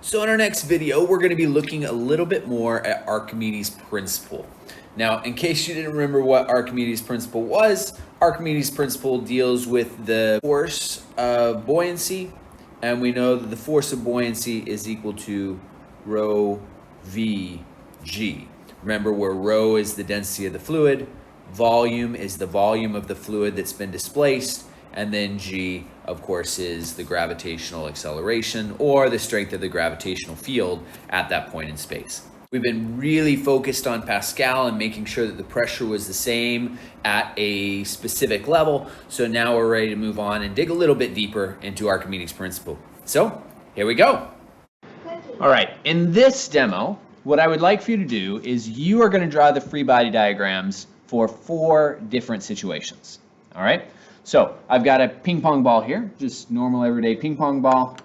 So in our next video, we're going to be looking a little bit more at Archimedes' principle. Now, in case you didn't remember what Archimedes' principle was, Archimedes' principle deals with the force of buoyancy, and we know that the force of buoyancy is equal to rho v g. Remember where rho is the density of the fluid, volume is the volume of the fluid that's been displaced, and then g, of course, is the gravitational acceleration or the strength of the gravitational field at that point in space. We've been really focused on Pascal and making sure that the pressure was the same at a specific level. So now we're ready to move on and dig a little bit deeper into Archimedes' principle. So here we go. All right, in this demo, what I would like for you to do is you are going to draw the free body diagrams for 4 different situations. All right, so I've got a ping pong ball here, just normal everyday ping pong ball,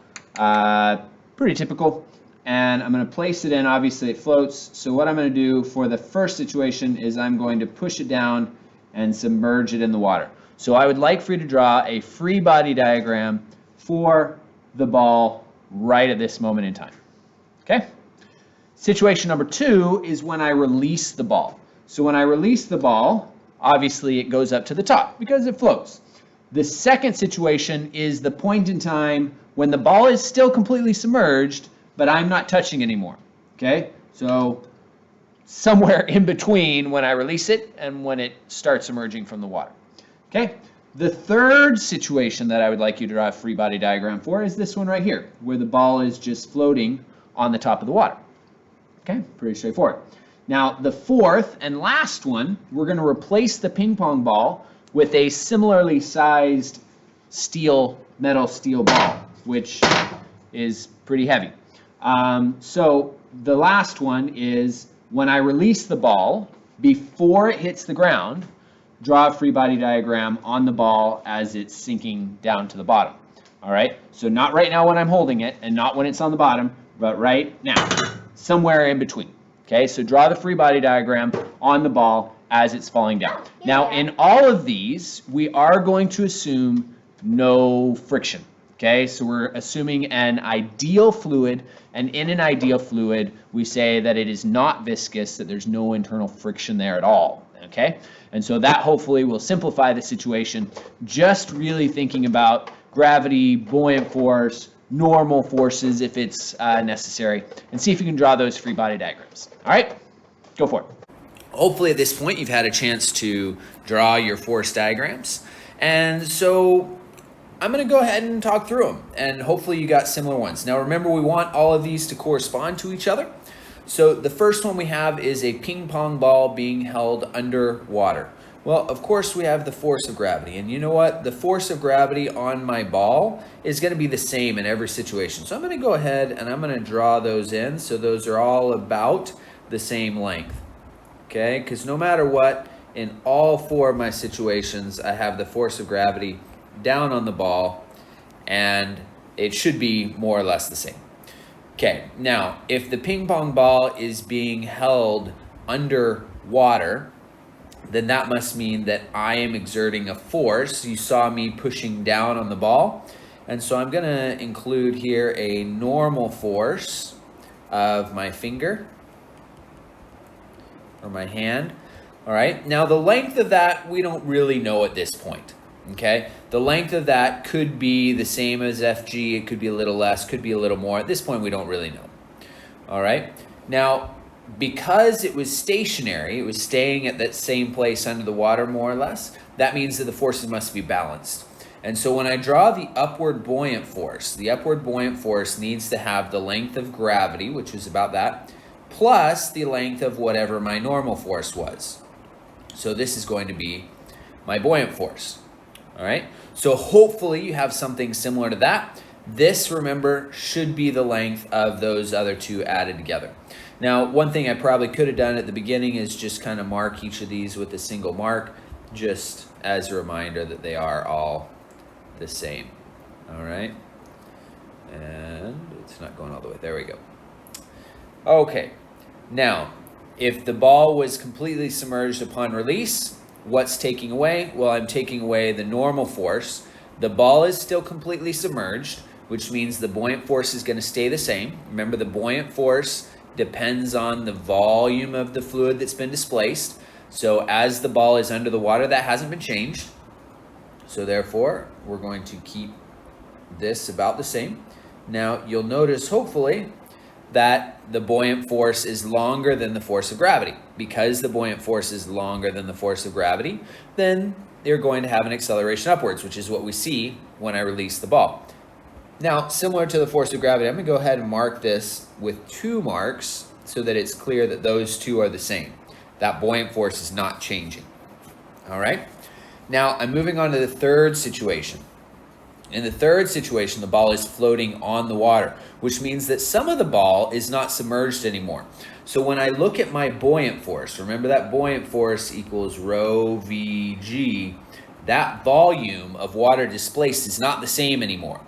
pretty typical. And I'm going to place it in, obviously it floats. So what I'm going to do for the first situation is I'm going to push it down and submerge it in the water. So I would like for you to draw a free body diagram for the ball right at this moment in time. Okay? Situation number 2 is when I release the ball. So when I release the ball, obviously it goes up to the top because it floats. The second situation is the point in time when the ball is still completely submerged, but I'm not touching anymore. Okay? So somewhere in between when I release it and when it starts emerging from the water. Okay? The third situation that I would like you to draw a free body diagram for is this one right here, where the ball is just floating on the top of the water. Okay? Pretty straightforward. Now, the fourth and last one, we're going to replace the ping pong ball with a similarly sized metal steel ball, which is pretty heavy. So the last one is when I release the ball, before it hits the ground, draw a free body diagram on the ball as it's sinking down to the bottom. All right, so not right now when I'm holding it and not when it's on the bottom, but right now, somewhere in between. Okay, so draw the free body diagram on the ball as it's falling down. Now, in all of these, we are going to assume no friction. Okay, so we're assuming an ideal fluid, and in an ideal fluid, we say that it is not viscous, that there's no internal friction there at all. Okay, and so that hopefully will simplify the situation, just really thinking about gravity, buoyant force, normal forces if it's necessary, and see if you can draw those free body diagrams. All right, go for it. Hopefully at this point you've had a chance to draw your force diagrams, and so I'm going to go ahead and talk through them, and hopefully you got similar ones. Now remember, we want all of these to correspond to each other. So the first one we have is a ping pong ball being held underwater. Well, of course we have the force of gravity, and you know what? The force of gravity on my ball is going to be the same in every situation. So I'm going to go ahead and I'm going to draw those in, so those are all about the same length. Okay, because no matter what, in all 4 of my situations, I have the force of gravity down on the ball, and it should be more or less the same. Okay, now if the ping pong ball is being held underwater, then that must mean that I am exerting a force. You saw me pushing down on the ball, and so I'm going to include here a normal force of my finger or my hand. All right, now the length of that we don't really know at this point. Okay, the length of that could be the same as FG, it could be a little less, could be a little more. At this point, we don't really know. All right, now, because it was stationary, it was staying at that same place under the water more or less, that means that the forces must be balanced. And so when I draw the upward buoyant force needs to have the length of gravity, which was about that, plus the length of whatever my normal force was. So this is going to be my buoyant force. All right, so hopefully you have something similar to that. This, remember, should be the length of those other 2 added together. Now, one thing I probably could have done at the beginning is just kind of mark each of these with a single mark, just as a reminder that they are all the same. All right, and it's not going all the way. There we go. Okay, now, if the ball was completely submerged upon release, what's taking away? Well, I'm taking away the normal force. The ball is still completely submerged, which means the buoyant force is going to stay the same. Remember, the buoyant force depends on the volume of the fluid that's been displaced. So as the ball is under the water, that hasn't been changed. So therefore, we're going to keep this about the same. Now, you'll notice, hopefully, that the buoyant force is longer than the force of gravity. Because the buoyant force is longer than the force of gravity, then you're going to have an acceleration upwards, which is what we see when I release the ball. Now, similar to the force of gravity, I'm going to go ahead and mark this with 2 marks so that it's clear that those two are the same. That buoyant force is not changing. All right? Now, I'm moving on to the third situation. In the third situation, the ball is floating on the water, which means that some of the ball is not submerged anymore. So when I look at my buoyant force, remember that buoyant force equals rho Vg, that volume of water displaced is not the same anymore.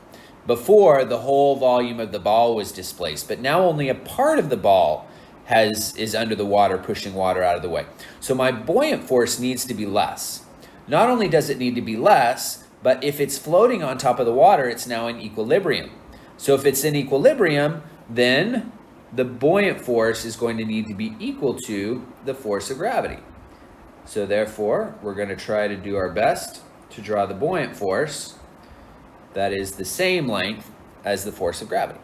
Before, the whole volume of the ball was displaced, but now only a part of the ball is under the water, pushing water out of the way. So my buoyant force needs to be less. Not only does it need to be less, but if it's floating on top of the water, it's now in equilibrium. So if it's in equilibrium, then the buoyant force is going to need to be equal to the force of gravity. So therefore, we're going to try to do our best to draw the buoyant force that is the same length as the force of gravity.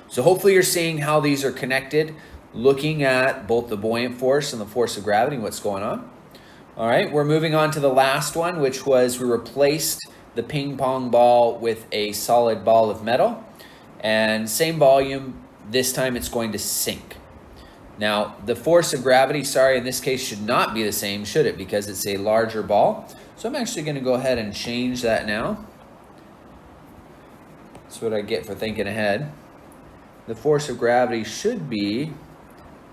So hopefully you're seeing how these are connected, looking at both the buoyant force and the force of gravity and what's going on. All right, we're moving on to the last one, which was we replaced the ping pong ball with a solid ball of metal. And same volume, this time it's going to sink. Now, the force of gravity, in this case should not be the same, should it? Because it's a larger ball. So I'm actually going to go ahead and change that now. That's what I get for thinking ahead. The force of gravity should be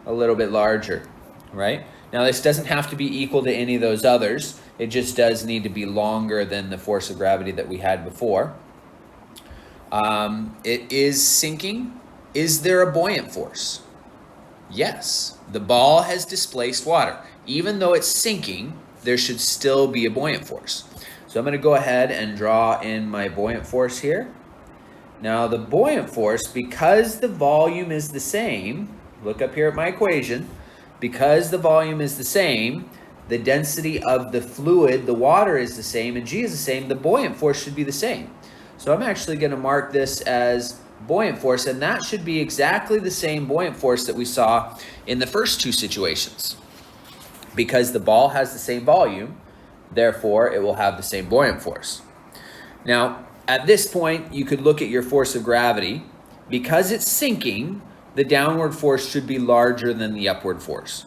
a little bit larger, right? Now, this doesn't have to be equal to any of those others. It just does need to be longer than the force of gravity that we had before. It is sinking. Is there a buoyant force? Yes. The ball has displaced water. Even though it's sinking, there should still be a buoyant force. So I'm going to go ahead and draw in my buoyant force here. Now, the buoyant force, because the volume is the same, look up here at my equation, because the volume is the same, the density of the fluid, the water, is the same, and G is the same, the buoyant force should be the same. So I'm actually going to mark this as buoyant force, and that should be exactly the same buoyant force that we saw in the first two situations. Because the ball has the same volume, therefore it will have the same buoyant force. Now, at this point, you could look at your force of gravity. Because it's sinking, the downward force should be larger than the upward force.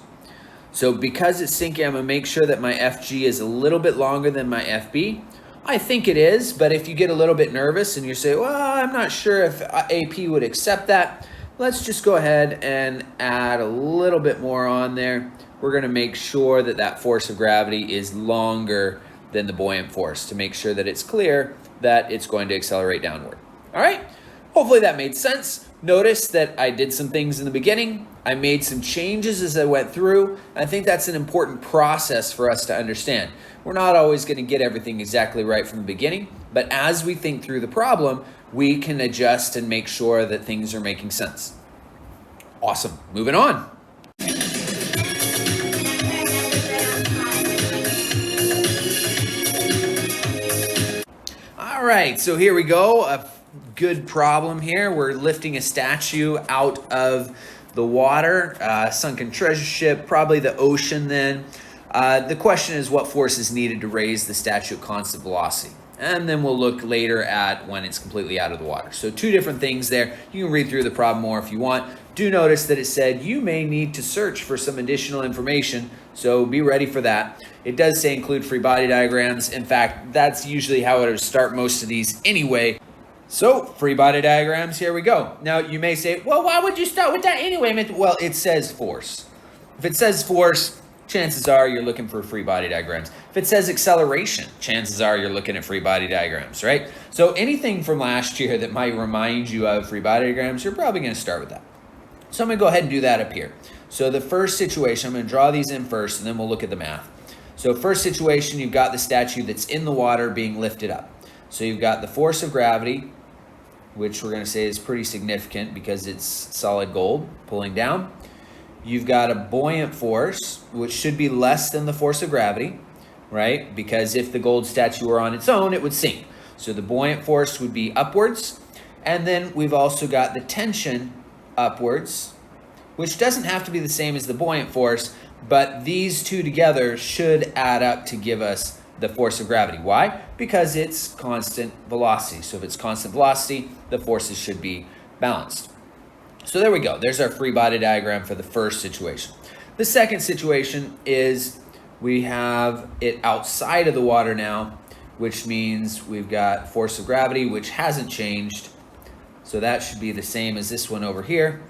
So because it's sinking, I'm going to make sure that my FG is a little bit longer than my FB. I think it is, but if you get a little bit nervous and you say, well, I'm not sure if AP would accept that, let's just go ahead and add a little bit more on there. We're going to make sure that that force of gravity is longer than the buoyant force to make sure that it's clear that it's going to accelerate downward. All right, hopefully that made sense. Notice that I did some things in the beginning. I made some changes as I went through. I think that's an important process for us to understand. We're not always going to get everything exactly right from the beginning, but as we think through the problem, we can adjust and make sure that things are making sense. Awesome. Moving on. All right, so here we go. A good problem here. We're lifting a statue out of the water, sunken treasure ship, probably the ocean then. The question is what force is needed to raise the statue at constant velocity? And then we'll look later at when it's completely out of the water. So two different things there. You can read through the problem more if you want. Do notice that it said you may need to search for some additional information, so be ready for that. It does say include free body diagrams. In fact, that's usually how it would start most of these anyway. So, free body diagrams, here we go. Now, you may say, well, why would you start with that anyway? Well, it says force. If it says force, chances are you're looking for free body diagrams. If it says acceleration, chances are you're looking at free body diagrams, right? So anything from last year that might remind you of free body diagrams, you're probably going to start with that. So I'm going to go ahead and do that up here. So the first situation, I'm going to draw these in first, and then we'll look at the math. So first situation, you've got the statue that's in the water being lifted up. So you've got the force of gravity which we're going to say is pretty significant because it's solid gold pulling down. You've got a buoyant force, which should be less than the force of gravity, right? Because if the gold statue were on its own, it would sink. So the buoyant force would be upwards. And then we've also got the tension upwards, which doesn't have to be the same as the buoyant force, but these two together should add up to give us the force of gravity. Why? Because it's constant velocity. So if it's constant velocity, the forces should be balanced. So there we go. There's our free body diagram for the first situation. The second situation is we have it outside of the water now, which means we've got force of gravity, which hasn't changed. So that should be the same as this one over here.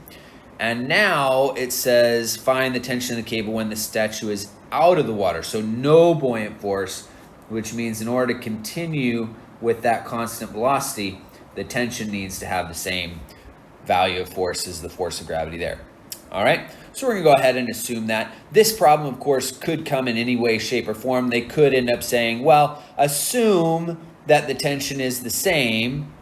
And now it says find the tension of the cable when the statue is out of the water. So no buoyant force, which means in order to continue with that constant velocity, the tension needs to have the same value of force as the force of gravity there. All right, so we're gonna go ahead and assume that. This problem, of course, could come in any way, shape, or form. They could end up saying, well, assume that the tension is the same.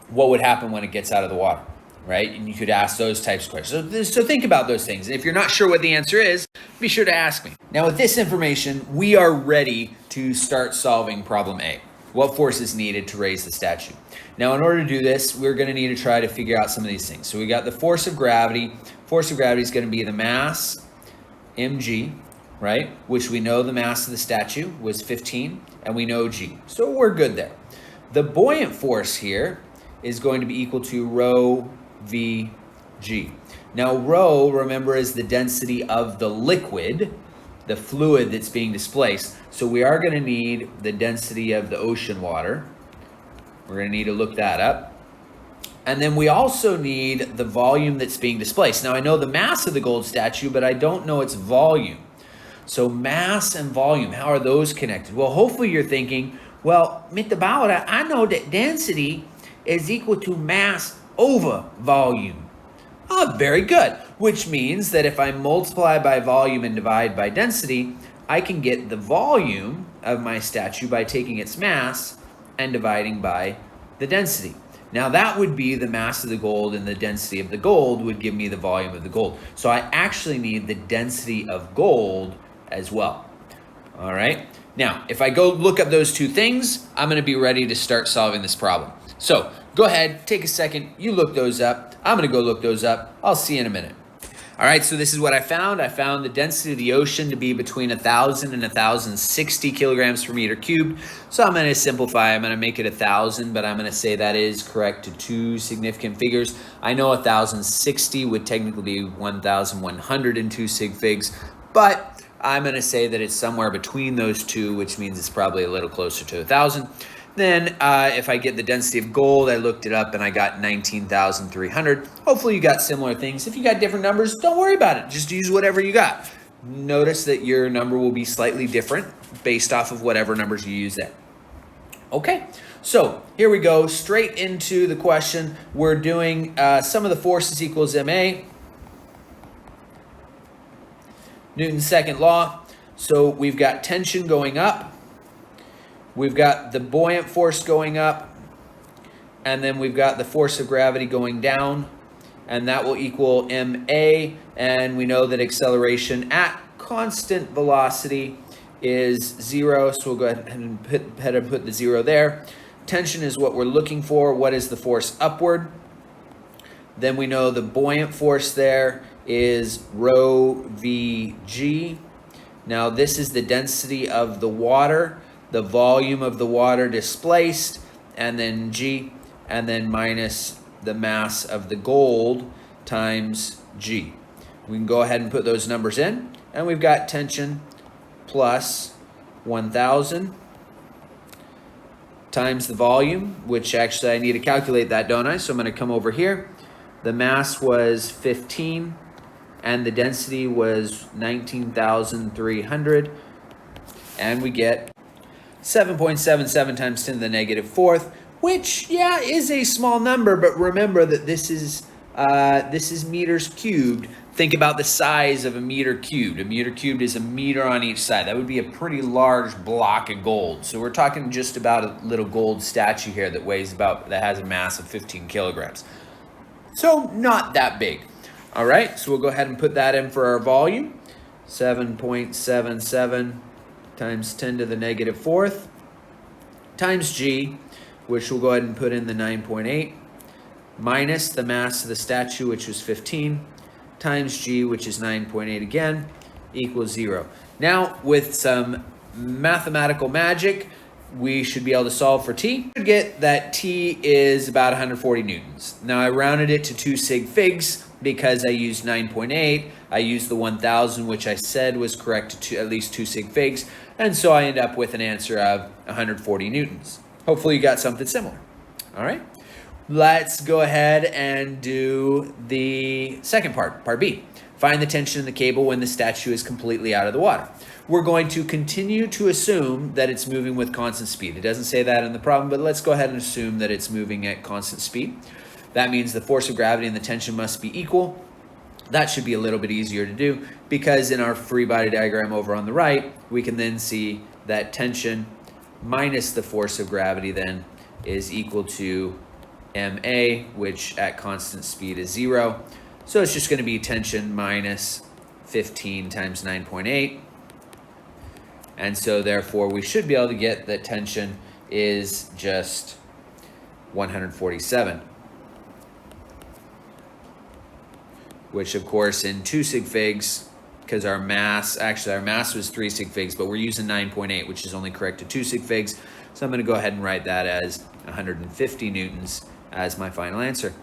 What would happen when it gets out of the water, right? And you could ask those types of questions. So think about those things. And if you're not sure what the answer is, be sure to ask me. Now with this information, we are ready to start solving problem A. What force is needed to raise the statue? Now in order to do this, we're gonna need to try to figure out some of these things. So we got the force of gravity. Force of gravity is gonna be the mass, mg, right? Which we know the mass of the statue was 15, and we know g. So we're good there. The buoyant force here is going to be equal to rho vg. Now rho, remember, is the density of the liquid, the fluid that's being displaced. So we are going to need the density of the ocean water. We're going to need to look that up. And then we also need the volume that's being displaced. Now I know the mass of the gold statue, but I don't know its volume. So mass and volume, how are those connected? Well, hopefully you're thinking, well, Mr. I know that density is equal to mass over volume. Oh, very good. Which means that if I multiply by volume and divide by density, I can get the volume of my statue by taking its mass and dividing by the density. Now that would be the mass of the gold, and the density of the gold would give me the volume of the gold. So I actually need the density of gold as well. All right. Now, if I go look up those two things, I'm going to be ready to start solving this problem. So go ahead, take a second, you look those up. I'm going to go look those up. I'll see you in a minute. All right, so this is what I found. I found the density of the ocean to be between 1,000 and 1,060 kilograms per meter cubed. So I'm going to simplify. I'm going to make it 1,000, but I'm going to say that is correct to two significant figures. I know 1,060 would technically be 1,102 sig figs, but I'm going to say that it's somewhere between those two, which means it's probably a little closer to 1,000. Then if I get the density of gold, I looked it up and I got 19,300. Hopefully you got similar things. If you got different numbers, don't worry about it. Just use whatever you got. Notice that your number will be slightly different based off of whatever numbers you use there. Okay, so here we go, straight into the question. We're doing sum of the forces equals ma. Newton's second law. So we've got tension going up. We've got the buoyant force going up, and then we've got the force of gravity going down, and that will equal ma, and we know that acceleration at constant velocity is 0, so we'll go ahead and put the 0 there. Tension is what we're looking for. What is the force upward? Then we know the buoyant force there is rho vg. Now this is the density of the water, the volume of the water displaced, and then g, and then minus the mass of the gold times g. We can go ahead and put those numbers in, and we've got tension plus 1,000 times the volume, which actually I need to calculate that, don't I? So I'm going to come over here. The mass was 15, and the density was 19,300, and we get 7.77 times 10 to the negative fourth, which, yeah, is a small number, but remember that this is This is meters cubed. Think about the size of a meter cubed. A meter cubed is a meter on each side. That would be a pretty large block of gold. So we're talking just about a little gold statue here that has a mass of 15 kilograms. So not that big. All right, so we'll go ahead and put that in for our volume. 7.77 times 10 to the negative fourth times G, which we'll go ahead and put in the 9.8, minus the mass of the statue, which was 15, times G, which is 9.8 again, equals 0. Now, with some mathematical magic, we should be able to solve for T. We get that T is about 140 newtons. Now, I rounded it to 2 sig figs because I used 9.8. I used the 1000, which I said was correct to at least 2 sig figs. And so I end up with an answer of 140 newtons. Hopefully you got something similar. All right. Let's go ahead and do the second part B. Find the tension in the cable when the statue is completely out of the water. We're going to continue to assume that it's moving with constant speed. It doesn't say that in the problem, but let's go ahead and assume that it's moving at constant speed. That means the force of gravity and the tension must be equal. That should be a little bit easier to do because in our free body diagram over on the right, we can then see that tension minus the force of gravity then is equal to MA, which at constant speed is 0. So it's just going to be tension minus 15 times 9.8. And so therefore we should be able to get that tension is just 147. Which of course in 2 sig figs, because our mass was 3 sig figs, but we're using 9.8, which is only correct to 2 sig figs. So I'm going to go ahead and write that as 150 newtons as my final answer.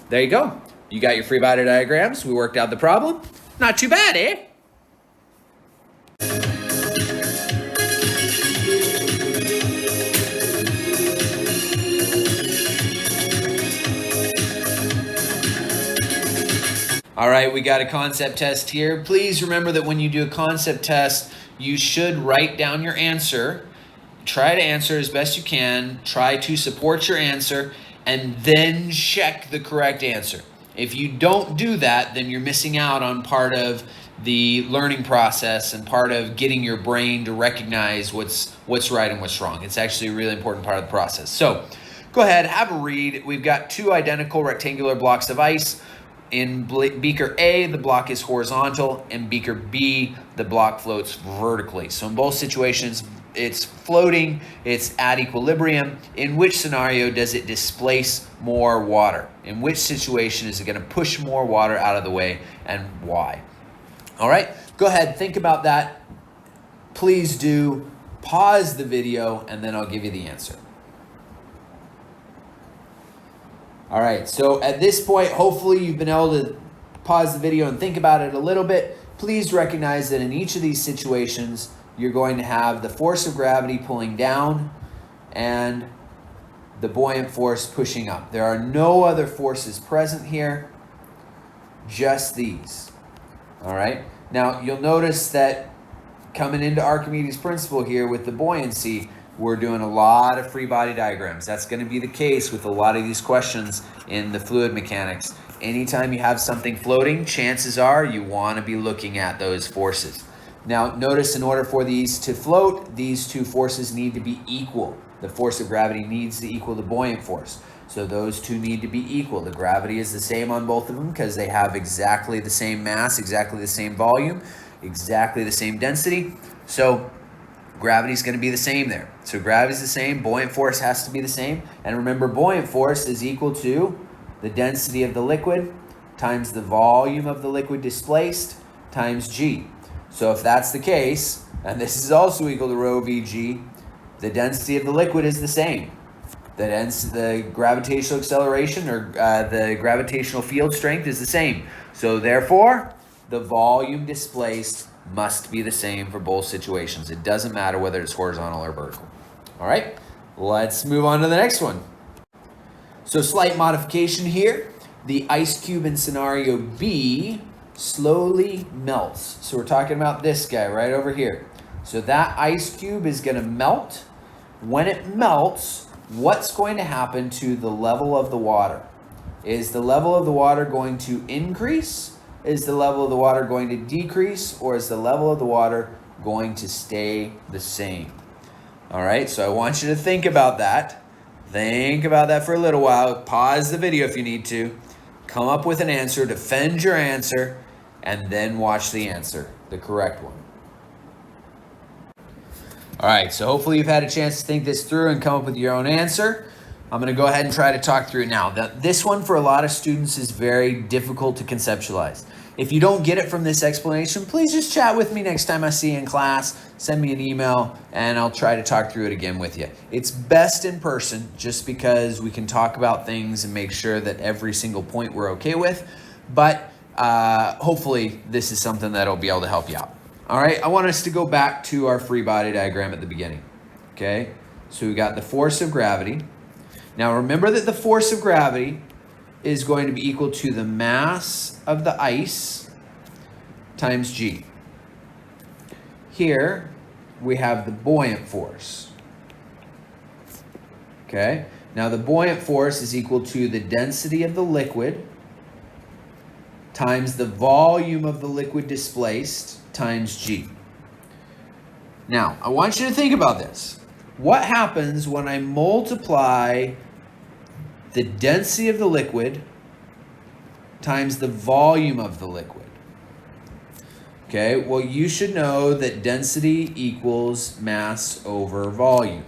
There you go. You got your free body diagrams. We worked out the problem. Not too bad, eh? All right, we got a concept test here. Please remember that when you do a concept test, you should write down your answer. Try to answer as best you can. Try to support your answer and then check the correct answer. If you don't do that, then you're missing out on part of the learning process and part of getting your brain to recognize what's right and what's wrong. It's actually a really important part of the process. So go ahead, have a read. We've got 2 identical rectangular blocks of ice. In beaker A, the block is horizontal. In beaker B, the block floats vertically. So in both situations, it's floating, it's at equilibrium. In which scenario does it displace more water? In which situation is it going to push more water out of the way, and why? All right, go ahead, think about that. Please do pause the video, and then I'll give you the answer. All right, so at this point, hopefully you've been able to pause the video and think about it a little bit. Please recognize that in each of these situations, you're going to have the force of gravity pulling down and the buoyant force pushing up. There are no other forces present here, just these. All right, now you'll notice that coming into Archimedes' principle here with the buoyancy, we're doing a lot of free body diagrams. That's going to be the case with a lot of these questions in the fluid mechanics. Anytime you have something floating, chances are you want to be looking at those forces. Now, notice in order for these to float, these 2 forces need to be equal. The force of gravity needs to equal the buoyant force. So those 2 need to be equal. The gravity is the same on both of them because they have exactly the same mass, exactly the same volume, exactly the same density. So gravity is going to be the same there. So gravity is the same, buoyant force has to be the same. And remember, buoyant force is equal to the density of the liquid times the volume of the liquid displaced times G. So if that's the case, and this is also equal to rho Vg, the density of the liquid is the same. The gravitational acceleration or the gravitational field strength is the same. So therefore, the volume displaced must be the same for both situations. It doesn't matter whether it's horizontal or vertical. All right, let's move on to the next one. So slight modification here. The ice cube in scenario B slowly melts. So we're talking about this guy right over here. So that ice cube is going to melt. When it melts, what's going to happen to the level of the water? Is the level of the water going to increase? Is the level of the water going to decrease? Or is the level of the water going to stay the same? All right, so I want you to think about that. Think about that for a little while. Pause the video if you need to. Come up with an answer, defend your answer, and then watch the answer, the correct one. All right, so hopefully you've had a chance to think this through and come up with your own answer. I'm going to go ahead and try to talk through it now. This one for a lot of students is very difficult to conceptualize. If you don't get it from this explanation, please just chat with me next time I see you in class. Send me an email and I'll try to talk through it again with you. It's best in person just because we can talk about things and make sure that every single point we're okay with. But hopefully this is something that'll be able to help you out. All right, I want us to go back to our free body diagram at the beginning. Okay, so we got the force of gravity. Now remember that the force of gravity is going to be equal to the mass of the ice times g. Here we have the buoyant force. Okay, now the buoyant force is equal to the density of the liquid times the volume of the liquid displaced times g. Now, I want you to think about this. What happens when I multiply the density of the liquid times the volume of the liquid? Okay, well, you should know that density equals mass over volume.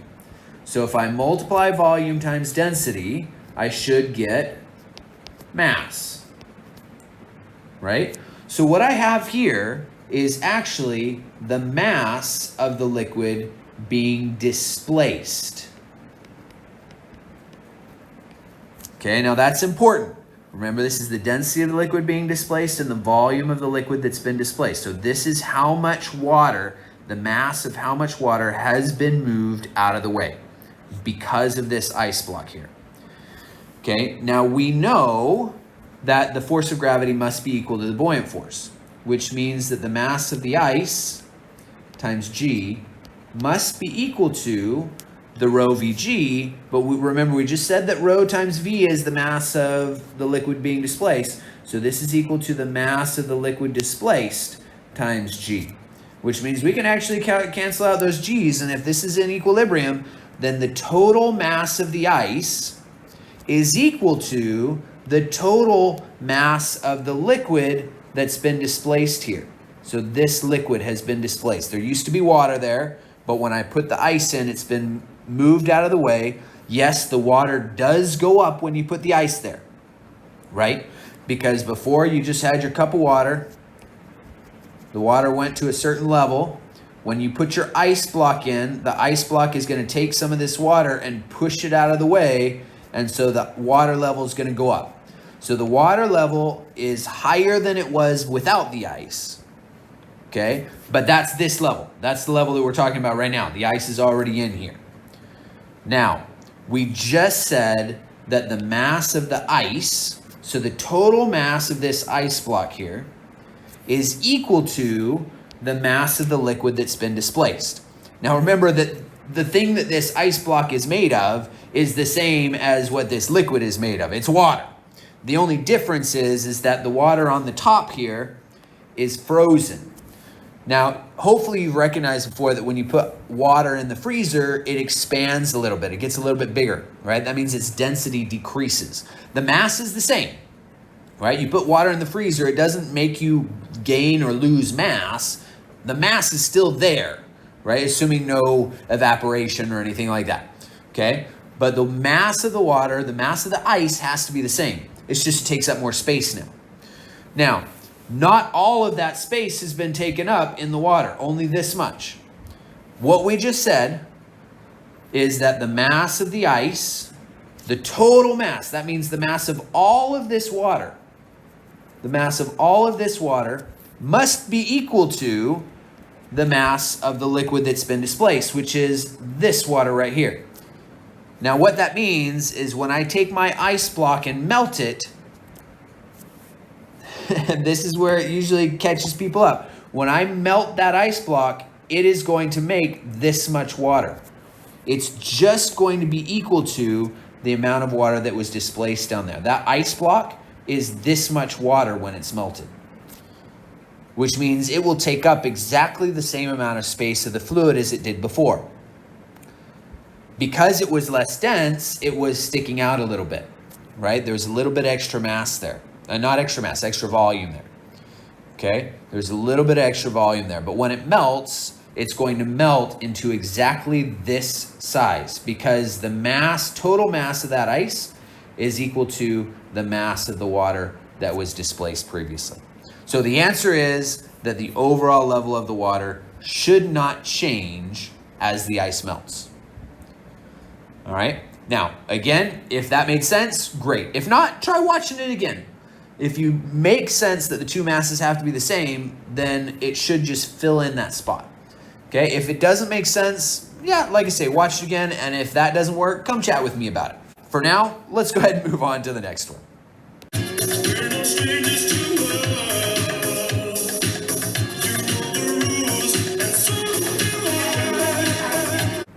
So if I multiply volume times density, I should get mass, right? So what I have here is actually the mass of the liquid being displaced. Okay, now that's important. Remember, this is the density of the liquid being displaced and the volume of the liquid that's been displaced. So this is how much water, the mass of how much water has been moved out of the way because of this ice block here. Okay, now we know that the force of gravity must be equal to the buoyant force, which means that the mass of the ice times g must be equal to the rho vg, but remember we just said that rho times v is the mass of the liquid being displaced, so this is equal to the mass of the liquid displaced times g, which means we can actually cancel out those g's, and if this is in equilibrium, then the total mass of the ice is equal to the total mass of the liquid that's been displaced here. So this liquid has been displaced. There used to be water there, but when I put the ice in, it's been moved out of the way. Yes, the water does go up when you put the ice there, right? Because before you just had your cup of water, the water went to a certain level. When you put your ice block in, the ice block is going to take some of this water and push it out of the way, and so the water level is going to go up. So the water level is higher than it was without the ice, okay? But that's this level. That's the level that we're talking about right now. The ice is already in here. Now, we just said that the mass of the ice, so the total mass of this ice block here, is equal to the mass of the liquid that's been displaced. Now remember that the thing that this ice block is made of is the same as what this liquid is made of. It's water. The only difference is that the water on the top here is frozen. Now, hopefully you've recognized before that when you put water in the freezer, it expands a little bit. It gets a little bit bigger, right? That means its density decreases. The mass is the same, right? You put water in the freezer, it doesn't make you gain or lose mass. The mass is still there, right? Assuming no evaporation or anything like that, okay? But the mass of the water, the mass of the ice has to be the same. It's just it takes up more space now. Now, not all of that space has been taken up in the water, only this much. What we just said is that the mass of the ice, the total mass, that means the mass of all of this water, the mass of all of this water must be equal to the mass of the liquid that's been displaced, which is this water right here. Now what that means is when I take my ice block and melt it, and this is where it usually catches people up. When I melt that ice block, it is going to make this much water. It's just going to be equal to the amount of water that was displaced down there. That ice block is this much water when it's melted, which means it will take up exactly the same amount of space of the fluid as it did before. Because it was less dense, it was sticking out a little bit, right? There was a little bit extra mass there. Not extra mass, extra volume there. Okay? There's a little bit of extra volume there. But when it melts, it's going to melt into exactly this size because the mass, total mass of that ice is equal to the mass of the water that was displaced previously. So the answer is that the overall level of the water should not change as the ice melts. All right. Now, again, if that made sense, great. If not, try watching it again. If you make sense that the two masses have to be the same, then it should just fill in that spot. Okay. If it doesn't make sense, yeah, like I say, watch it again. And if that doesn't work, come chat with me about it. For now, let's go ahead and move on to the next one.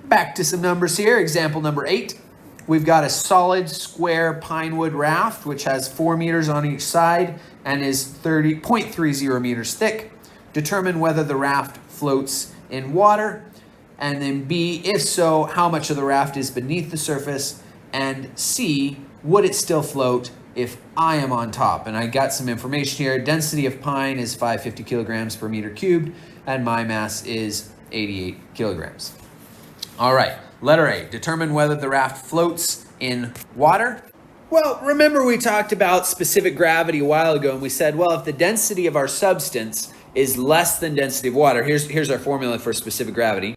Back to some numbers here. Example number 8. We've got a solid square pine wood raft, which has 4 meters on each side and is 0.30 meters thick. Determine whether the raft floats in water. And then B, if so, how much of the raft is beneath the surface? And C, would it still float if I am on top? And I got some information here. Density of pine is 550 kilograms per meter cubed, and my mass is 88 kilograms. All right, letter A, determine whether the raft floats in water. Well, remember we talked about specific gravity a while ago, and we said, well, if the density of our substance is less than density of water, here's our formula for specific gravity.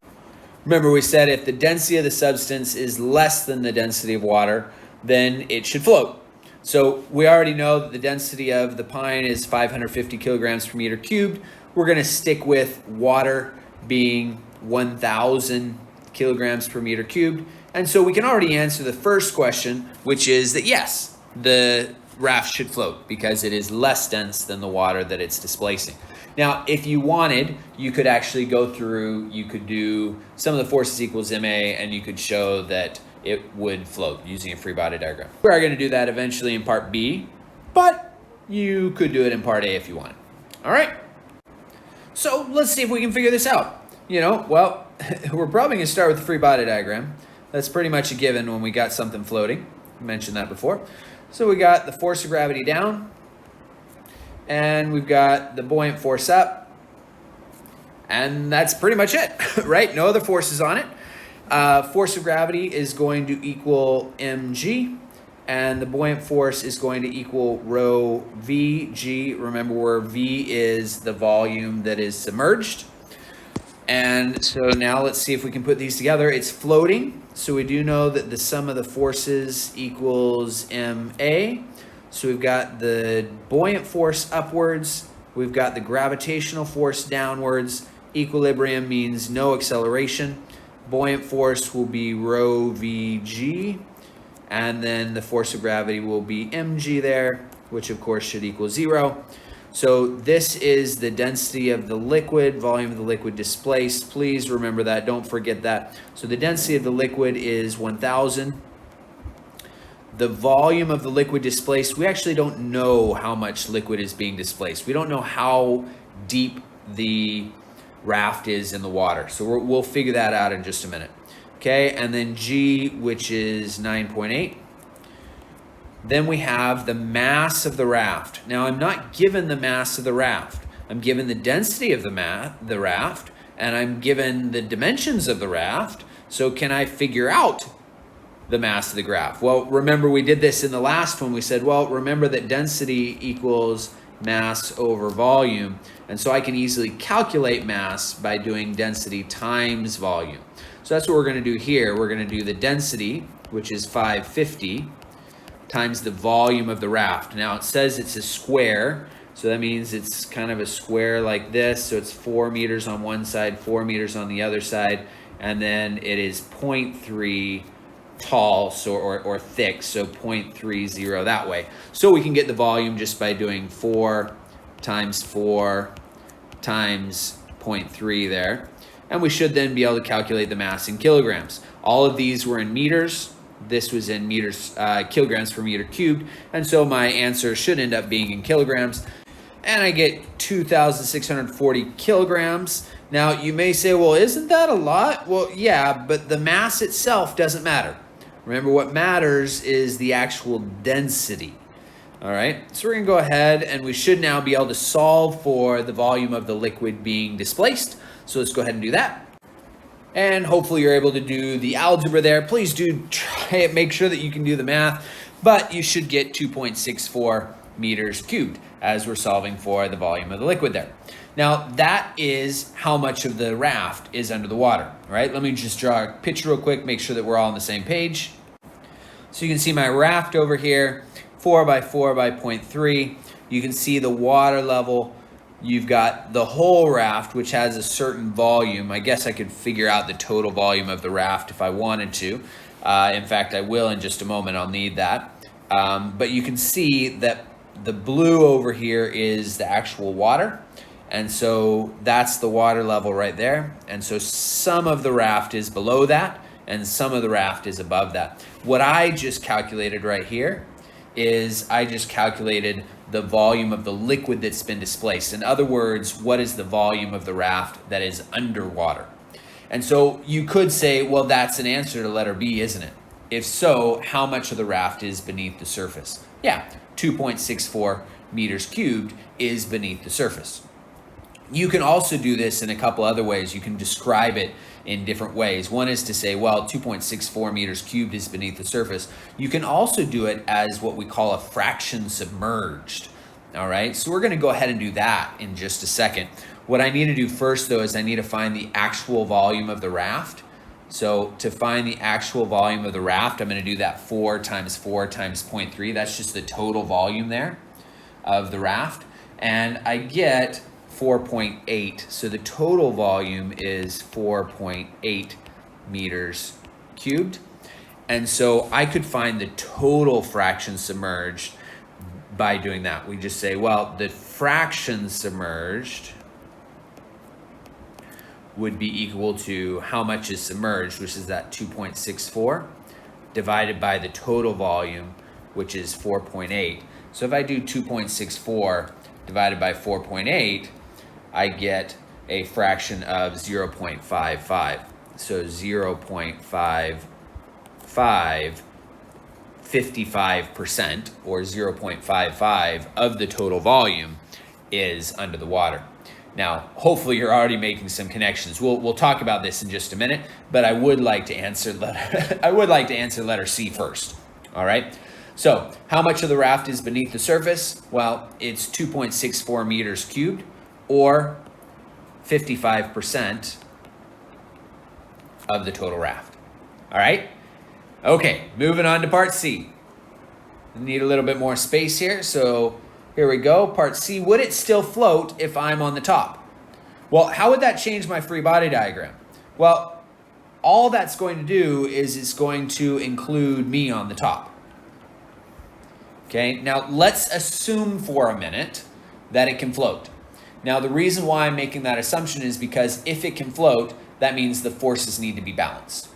Remember we said if the density of the substance is less than the density of water, then it should float. So we already know that the density of the pine is 550 kilograms per meter cubed. We're going to stick with water being 1,000 kilograms per meter cubed. And so we can already answer the first question, which is that yes, the raft should float because it is less dense than the water that it's displacing. Now, if you wanted, you could actually go through, you could do some of the forces equals ma, and you could show that it would float using a free body diagram. We are going to do that eventually in part B, but you could do it in part A if you want. All right. So let's see if we can figure this out. Well, we're probably going to start with the free body diagram. That's pretty much a given when we got something floating. I mentioned that before. So we got the force of gravity down, and we've got the buoyant force up, and that's pretty much it, right? No other forces on it. Force of gravity is going to equal mg, and the buoyant force is going to equal rho vg. Remember where v is the volume that is submerged. And so now let's see if we can put these together. It's floating, so we do know that the sum of the forces equals ma. So we've got the buoyant force upwards, we've got the gravitational force downwards. Equilibrium means no acceleration. Buoyant force will be rho vg, and then the force of gravity will be mg there, which of course should equal 0. So this is the density of the liquid, volume of the liquid displaced. Please remember that, don't forget that. So the density of the liquid is 1,000. The volume of the liquid displaced, we actually don't know how much liquid is being displaced. We don't know how deep the raft is in the water. So we'll figure that out in just a minute. Okay, and then G, which is 9.8. Then we have the mass of the raft. Now I'm not given the mass of the raft. I'm given the density of the raft, and I'm given the dimensions of the raft. So can I figure out the mass of the raft? Well, remember we did this in the last one. We said, well, remember that density equals mass over volume. And so I can easily calculate mass by doing density times volume. So that's what we're going to do here. We're going to do the density, which is 550, times the volume of the raft. Now it says it's a square, so that means it's kind of a square like this. So it's 4 meters on one side, 4 meters on the other side, and then it is 0.3 tall, so or thick, so 0.30 that way. So we can get the volume just by doing 4 times 0.3 there. And we should then be able to calculate the mass in kilograms. All of these were in meters, This was in meters, kilograms per meter cubed. And so my answer should end up being in kilograms. And I get 2,640 kilograms. Now, you may say, well, isn't that a lot? Well, yeah, but the mass itself doesn't matter. Remember, what matters is the actual density. All right, so we're going to go ahead and we should now be able to solve for the volume of the liquid being displaced. So let's go ahead and do that. And hopefully you're able to do the algebra there. Please do try and make sure that you can do the math, but you should get 2.64 meters cubed as we're solving for the volume of the liquid there. Now, that is how much of the raft is under the water, right? Let me just draw a picture real quick, make sure that we're all on the same page. So you can see my raft over here, 4 by 4 by 0.3. You can see the water level. You've got the whole raft, which has a certain volume. I guess I could figure out the total volume of the raft if I wanted to. In fact, I will in just a moment. I'll need that. But you can see that the blue over here is the actual water. And so that's the water level right there. And so some of the raft is below that and some of the raft is above that. What I just calculated right here is I just calculated the volume of the liquid that's been displaced. In other words, what is the volume of the raft that is underwater? And so you could say, well, that's an answer to letter B, isn't it? If so, how much of the raft is beneath the surface? Yeah, 2.64 meters cubed is beneath the surface. You can also do this in a couple other ways. You can describe it in different ways. One is to say, well, 2.64 meters cubed is beneath the surface. You can also do it as what we call a fraction submerged. All right, so we're going to go ahead and do that in just a second. What I need to do first, though, is I need to find the actual volume of the raft. So to find the actual volume of the raft, I'm going to do that 4 times 4 times 0.3. That's just the total volume there of the raft. And I get 4.8. So the total volume is 4.8 meters cubed. And so I could find the total fraction submerged by doing that. We just say, well, the fraction submerged would be equal to how much is submerged, which is that 2.64, divided by the total volume, which is 4.8. So if I do 2.64 divided by 4.8, I get a fraction of 0.55. So 0.55, 55%, or 0.55 of the total volume is under the water. Now, hopefully you're already making some connections. We'll talk about this in just a minute, but I would like to answer letter C first. All right. So how much of the raft is beneath the surface? Well, it's 2.64 meters cubed, or 55% of the total raft. All right. Okay, moving on to part C. Need a little bit more space here, so here we go. Part C, would it still float if I'm on the top? Well, how would that change my free body diagram? Well, all that's going to do is it's going to include me on the top. Okay, now let's assume for a minute that it can float. Now, the reason why I'm making that assumption is because if it can float, that means the forces need to be balanced.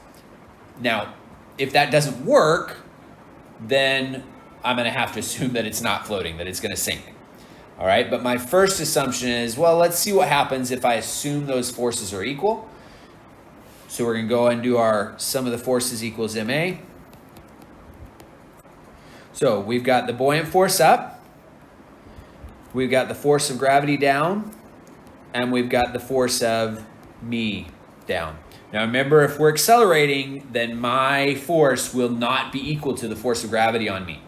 Now, if that doesn't work, then I'm going to have to assume that it's not floating, that it's going to sink. All right, but my first assumption is, well, let's see what happens if I assume those forces are equal. So we're going to go and do our sum of the forces equals ma. So we've got the buoyant force up, we've got the force of gravity down, and we've got the force of me down. Now remember, if we're accelerating, then my force will not be equal to the force of gravity on me.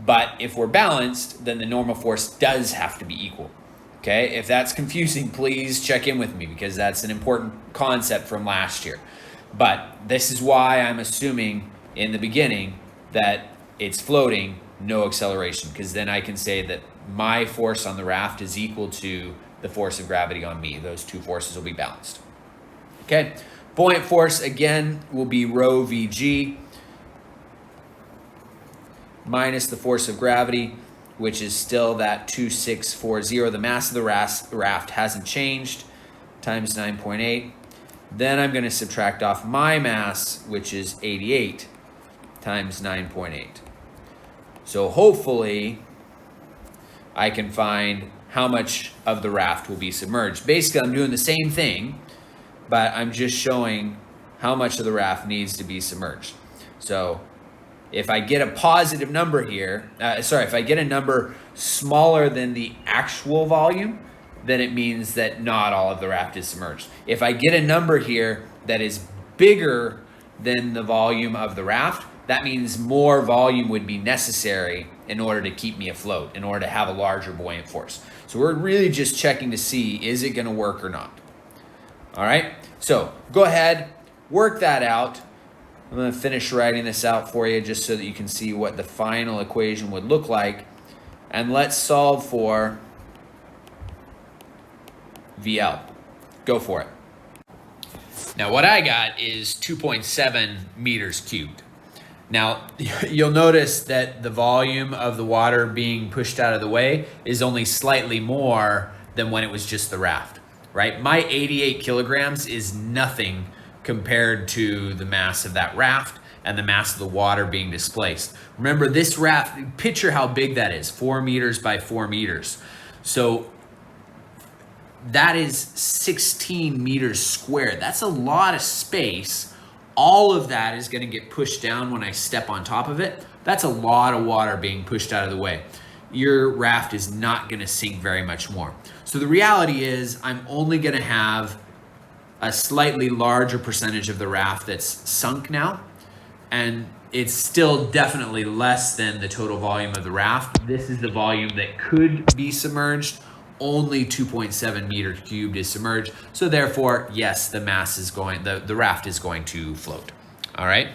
But if we're balanced, then the normal force does have to be equal. Okay, if that's confusing, please check in with me because that's an important concept from last year. But this is why I'm assuming in the beginning that it's floating, no acceleration, because then I can say that my force on the raft is equal to the force of gravity on me. Those two forces will be balanced. Okay, buoyant force again will be rho Vg minus the force of gravity, which is still that 2640. The mass of the raft hasn't changed, times 9.8. Then I'm going to subtract off my mass, which is 88. times 9.8. So hopefully I can find how much of the raft will be submerged. Basically, I'm doing the same thing, but I'm just showing how much of the raft needs to be submerged. So if I get a positive number here, if I get a number smaller than the actual volume, then it means that not all of the raft is submerged. If I get a number here that is bigger than the volume of the raft, that means more volume would be necessary in order to keep me afloat, in order to have a larger buoyant force. So we're really just checking to see, is it gonna work or not? All right, so go ahead, work that out. I'm gonna finish writing this out for you just so that you can see what the final equation would look like. And let's solve for VL. Go for it. Now what I got is 2.7 meters cubed. Now you'll notice that the volume of the water being pushed out of the way is only slightly more than when it was just the raft, right? My 88 kilograms is nothing compared to the mass of that raft and the mass of the water being displaced. Remember, this raft, picture how big that is, 4 meters by 4 meters. So that is 16 meters squared. That's a lot of space. All of that is gonna get pushed down when I step on top of it. That's a lot of water being pushed out of the way. Your raft is not gonna sink very much more. So the reality is I'm only gonna have a slightly larger percentage of the raft that's sunk now, and it's still definitely less than the total volume of the raft. This is the volume that could be submerged. Only 2.7 meters cubed is submerged. So therefore, yes, the mass is going, the raft is going to float. All right.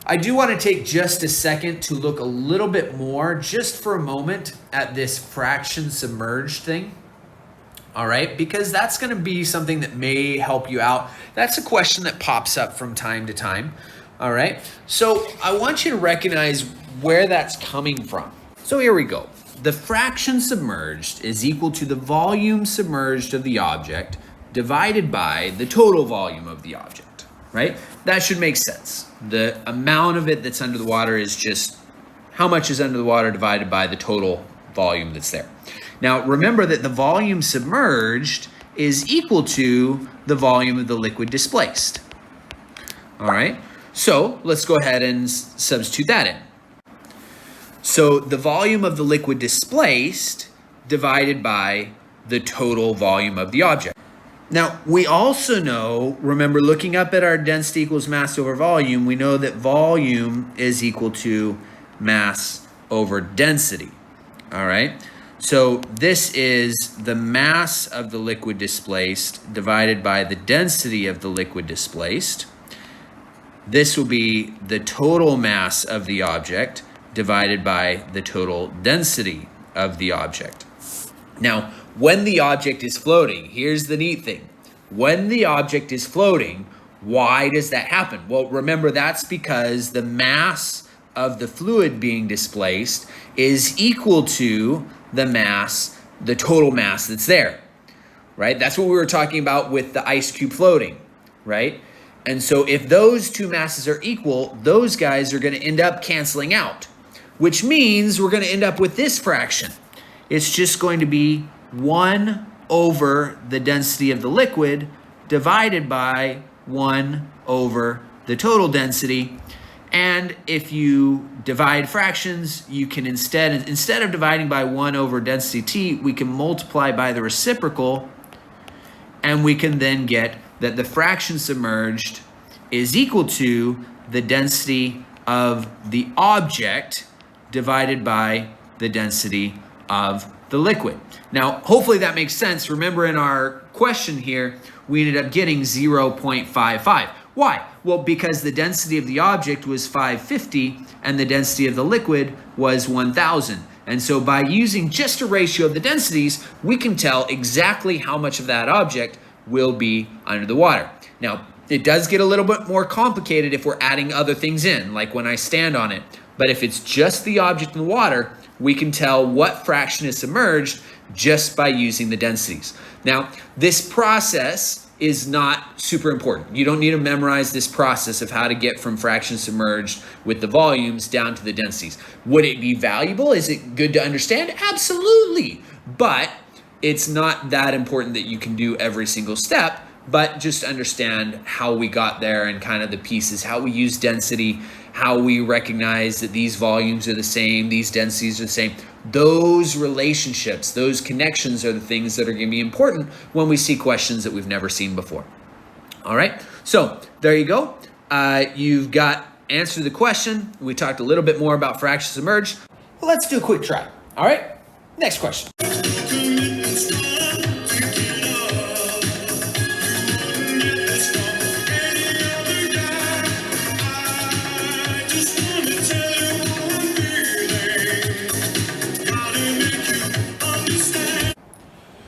I do want to take just a second to look a little bit more, just for a moment, at this fraction submerged thing. All right, because that's going to be something that may help you out. That's a question that pops up from time to time. All right, so I want you to recognize where that's coming from. So here we go. The fraction submerged is equal to the volume submerged of the object divided by the total volume of the object, right? That should make sense. The amount of it that's under the water is just how much is under the water divided by the total volume that's there. Now, remember that the volume submerged is equal to the volume of the liquid displaced. All right, so let's go ahead and substitute that in. So the volume of the liquid displaced divided by the total volume of the object. Now, we also know, remember looking up at our density equals mass over volume, we know that volume is equal to mass over density. All right. So this is the mass of the liquid displaced divided by the density of the liquid displaced. This will be the total mass of the object divided by the total density of the object. Now, when the object is floating, here's the neat thing. When the object is floating, why does that happen? Well, remember, that's because the mass of the fluid being displaced is equal to the mass, the total mass that's there, right? That's what we were talking about with the ice cube floating, right? And so if those two masses are equal, those guys are going to end up canceling out, which means we're going to end up with this fraction. It's just going to be 1 over the density of the liquid divided by 1 over the total density. And if you divide fractions, you can instead of dividing by 1 over density t, we can multiply by the reciprocal, and we can then get that the fraction submerged is equal to the density of the object divided by the density of the liquid. Now, hopefully that makes sense. Remember, in our question here, we ended up getting 0.55. Why? Well, because the density of the object was 550 and the density of the liquid was 1000. And so by using just a ratio of the densities, we can tell exactly how much of that object will be under the water. Now, it does get a little bit more complicated if we're adding other things in, like when I stand on it. But if it's just the object in the water, we can tell what fraction is submerged just by using the densities. Now, this process is not super important. You don't need to memorize this process of how to get from fractions submerged with the volumes down to the densities. Would it be valuable? Is it good to understand? Absolutely. But it's not that important that you can do every single step, but just understand how we got there and kind of the pieces, how we use density, how we recognize that these volumes are the same, these densities are the same. Those relationships, those connections are the things that are going to be important when we see questions that we've never seen before. All right, so there you go. You've got answered the question. We talked a little bit more about fractions submerged. Well, let's do a quick try. All right, next question.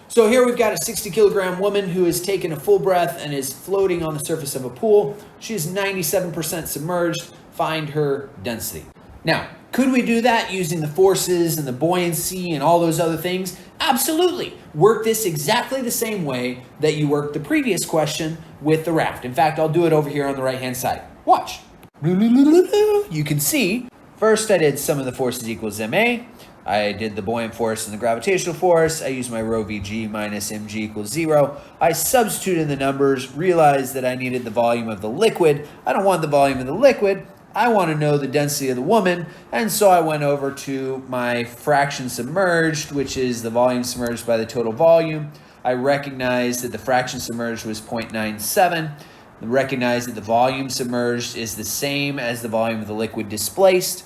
So here we've got a 60-kilogram woman who has taken a full breath and is floating on the surface of a pool. She is 97% submerged. Find her density. Now, could we do that using the forces and the buoyancy and all those other things? Absolutely. Work this exactly the same way that you worked the previous question with the raft. In fact, I'll do it over here on the right-hand side. Watch. You can see, first I did sum of the forces equals ma. I did the buoyant force and the gravitational force. I used my rho vg minus mg equals 0. I substituted the numbers, realized that I needed the volume of the liquid. I don't want the volume of the liquid. I want to know the density of the woman. And so I went over to my fraction submerged, which is the volume submerged by the total volume. I recognized that the fraction submerged was 0.97. I recognized that the volume submerged is the same as the volume of the liquid displaced,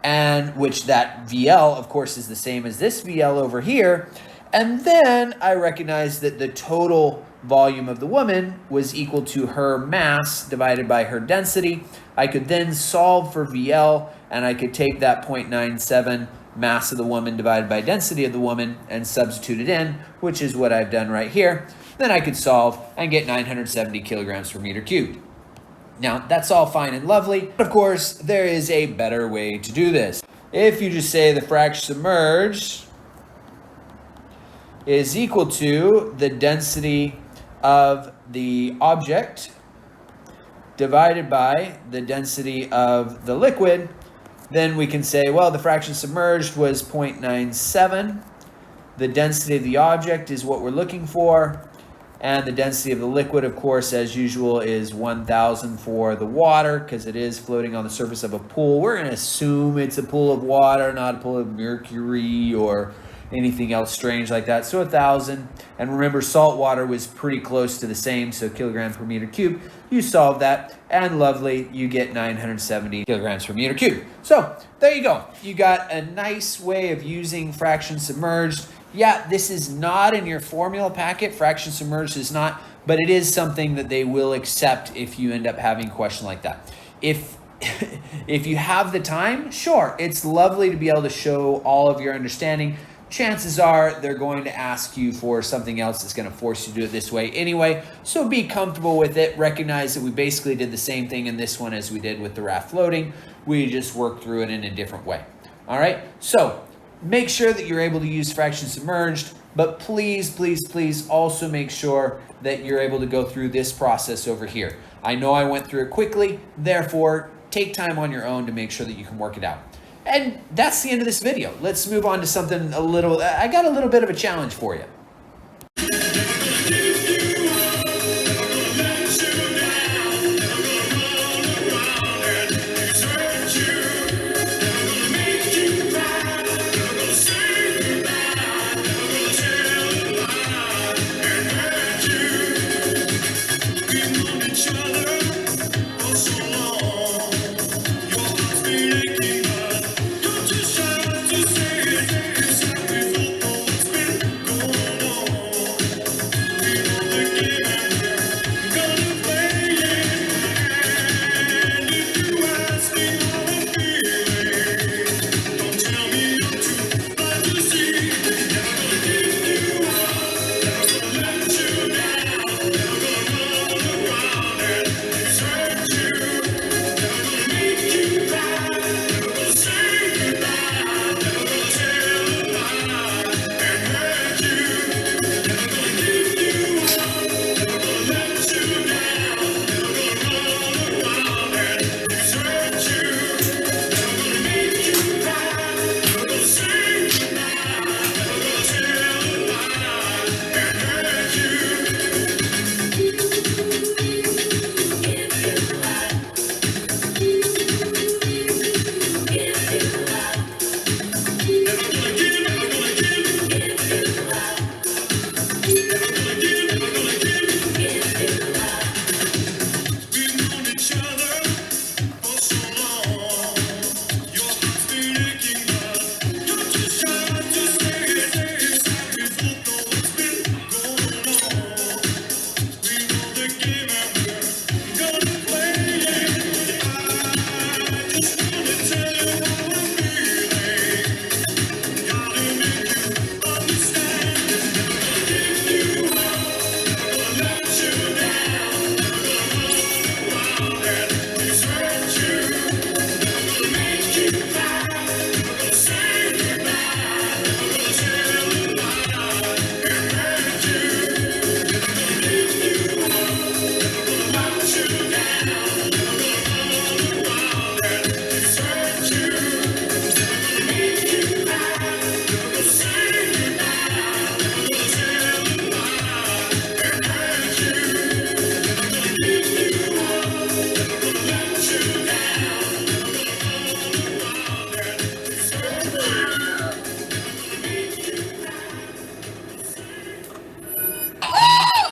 and which that VL, of course, is the same as this VL over here. And then I recognized that the total volume of the woman was equal to her mass divided by her density. I could then solve for VL, and I could take that 0.97 mass of the woman divided by density of the woman and substitute it in, which is what I've done right here. Then I could solve and get 970 kilograms per meter cubed. Now, that's all fine and lovely. Of course, there is a better way to do this. If you just say the fraction submerged is equal to the density of the object divided by the density of the liquid, then we can say, well, the fraction submerged was 0.97. The density of the object is what we're looking for. And the density of the liquid, of course, as usual, is 1,000 for the water because it is floating on the surface of a pool. We're going to assume it's a pool of water, not a pool of mercury or anything else strange like that. So 1,000. And remember, salt water was pretty close to the same, so kilogram per meter cube. You solve that, and lovely, you get 970 kilograms per meter cube. So there you go. You got a nice way of using fraction submerged. Yeah, this is not in your formula packet. Fraction submerged is not, but it is something that they will accept if you end up having a question like that. If you have the time, sure, it's lovely to be able to show all of your understanding. Chances are they're going to ask you for something else that's going to force you to do it this way anyway. So be comfortable with it. Recognize that we basically did the same thing in this one as we did with the raft floating. We just worked through it in a different way. All right, so make sure that you're able to use fraction submerged, but please, please, please also make sure that you're able to go through this process over here. I know I went through it quickly, therefore take time on your own to make sure that you can work it out. And that's the end of this video. Let's move on to something I got a little bit of a challenge for you.